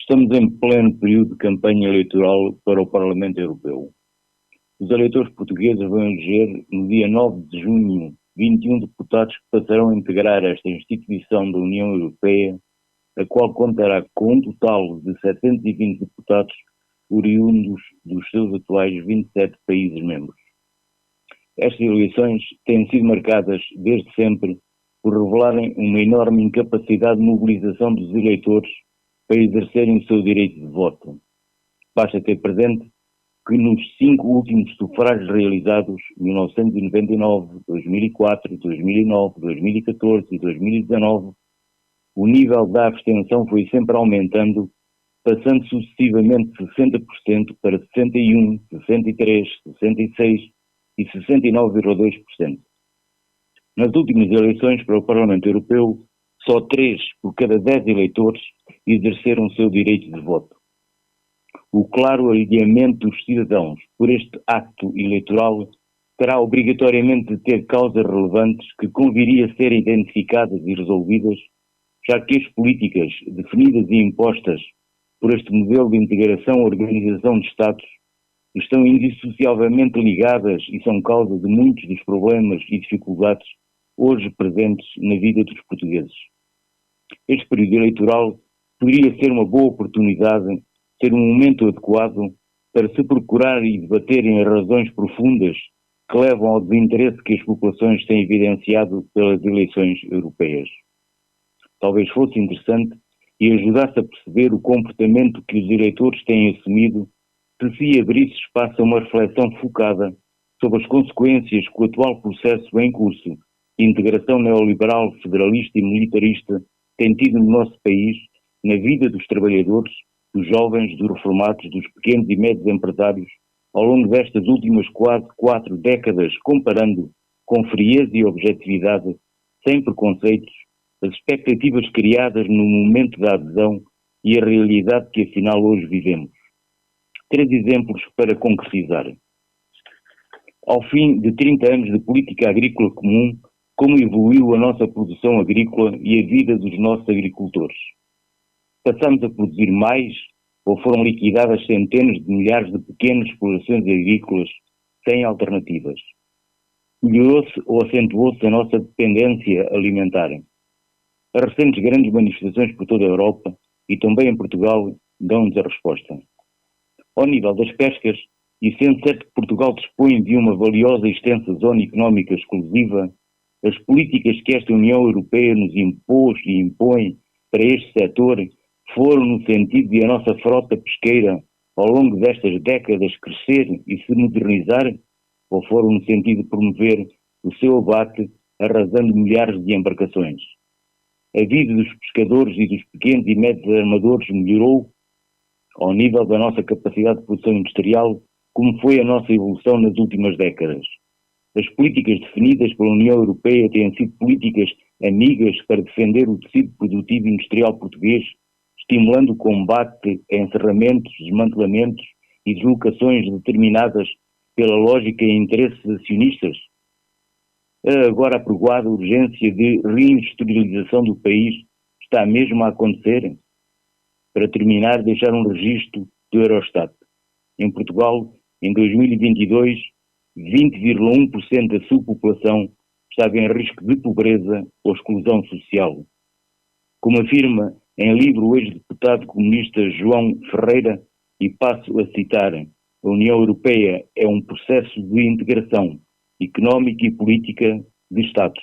Estamos em pleno período de campanha eleitoral para o Parlamento Europeu. Os eleitores portugueses vão eleger, no dia 9 de junho, 21 deputados que passarão a integrar esta instituição da União Europeia, a qual contará com um total de 720 deputados oriundos dos seus atuais 27 países membros. Estas eleições têm sido marcadas, desde sempre, por revelarem uma enorme incapacidade de mobilização dos eleitores para exercerem o seu direito de voto. Basta ter presente que nos 5 últimos sufrágios realizados, 1999, 2004, 2009, 2014 e 2019, o nível da abstenção foi sempre aumentando, passando sucessivamente de 60% para 61%, 63%, 66% e 69,2%. Nas últimas eleições para o Parlamento Europeu, só 3 por cada 10 eleitores exerceram o seu direito de voto. O claro alinhamento dos cidadãos por este acto eleitoral terá obrigatoriamente de ter causas relevantes que conviria serem identificadas e resolvidas, já que as políticas definidas e impostas por este modelo de integração-organização de Estados estão indissociavelmente ligadas e são causa de muitos dos problemas e dificuldades hoje presentes na vida dos portugueses. Este período eleitoral poderia ser uma boa oportunidade, ser um momento adequado para se procurar e debaterem as razões profundas que levam ao desinteresse que as populações têm evidenciado pelas eleições europeias. Talvez fosse interessante e ajudasse a perceber o comportamento que os eleitores têm assumido se se abrisse espaço a uma reflexão focada sobre as consequências que o atual processo em curso de integração neoliberal, federalista e militarista tem tido no nosso país, na vida dos trabalhadores, dos jovens, dos reformados, dos pequenos e médios empresários, ao longo destas últimas quase 4 décadas, comparando com frieza e objetividade, sem preconceitos, as expectativas criadas no momento da adesão e a realidade que afinal hoje vivemos. 3 exemplos para concretizar. Ao fim de 30 anos de política agrícola comum, como evoluiu a nossa produção agrícola e a vida dos nossos agricultores? Passamos a produzir mais ou foram liquidadas centenas de milhares de pequenas explorações agrícolas sem alternativas? Melhorou-se ou acentuou-se a nossa dependência alimentar? As recentes grandes manifestações por toda a Europa e também em Portugal dão-nos a resposta. Ao nível das pescas, e sendo certo que Portugal dispõe de uma valiosa e extensa zona económica exclusiva, as políticas que esta União Europeia nos impôs e impõe para este setor foram no sentido de a nossa frota pesqueira ao longo destas décadas crescer e se modernizar, ou foram no sentido de promover o seu abate arrasando milhares de embarcações? A vida dos pescadores e dos pequenos e médios armadores melhorou ao nível da nossa capacidade de produção industrial, como foi a nossa evolução nas últimas décadas. As políticas definidas pela União Europeia têm sido políticas amigas para defender o tecido produtivo industrial português, estimulando o combate a encerramentos, desmantelamentos e deslocações determinadas pela lógica e interesses acionistas? A agora aprovada urgência de reindustrialização do país está mesmo a acontecer? Para terminar, deixar um registro do Eurostat. Em Portugal, em 2022, 20,1% da sua população estava em risco de pobreza ou exclusão social. Como afirma em livro o ex-deputado comunista João Ferreira, e passo a citar, a União Europeia é um processo de integração económica e política de Estados.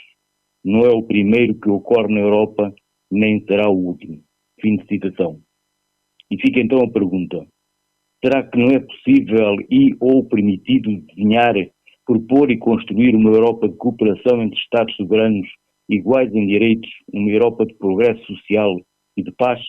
Não é o primeiro que ocorre na Europa, nem será o último. Fim de citação. E fica então a pergunta: será que não é possível e ou permitido desenhar, propor e construir uma Europa de cooperação entre Estados soberanos iguais em direitos, uma Europa de progresso social e de paz?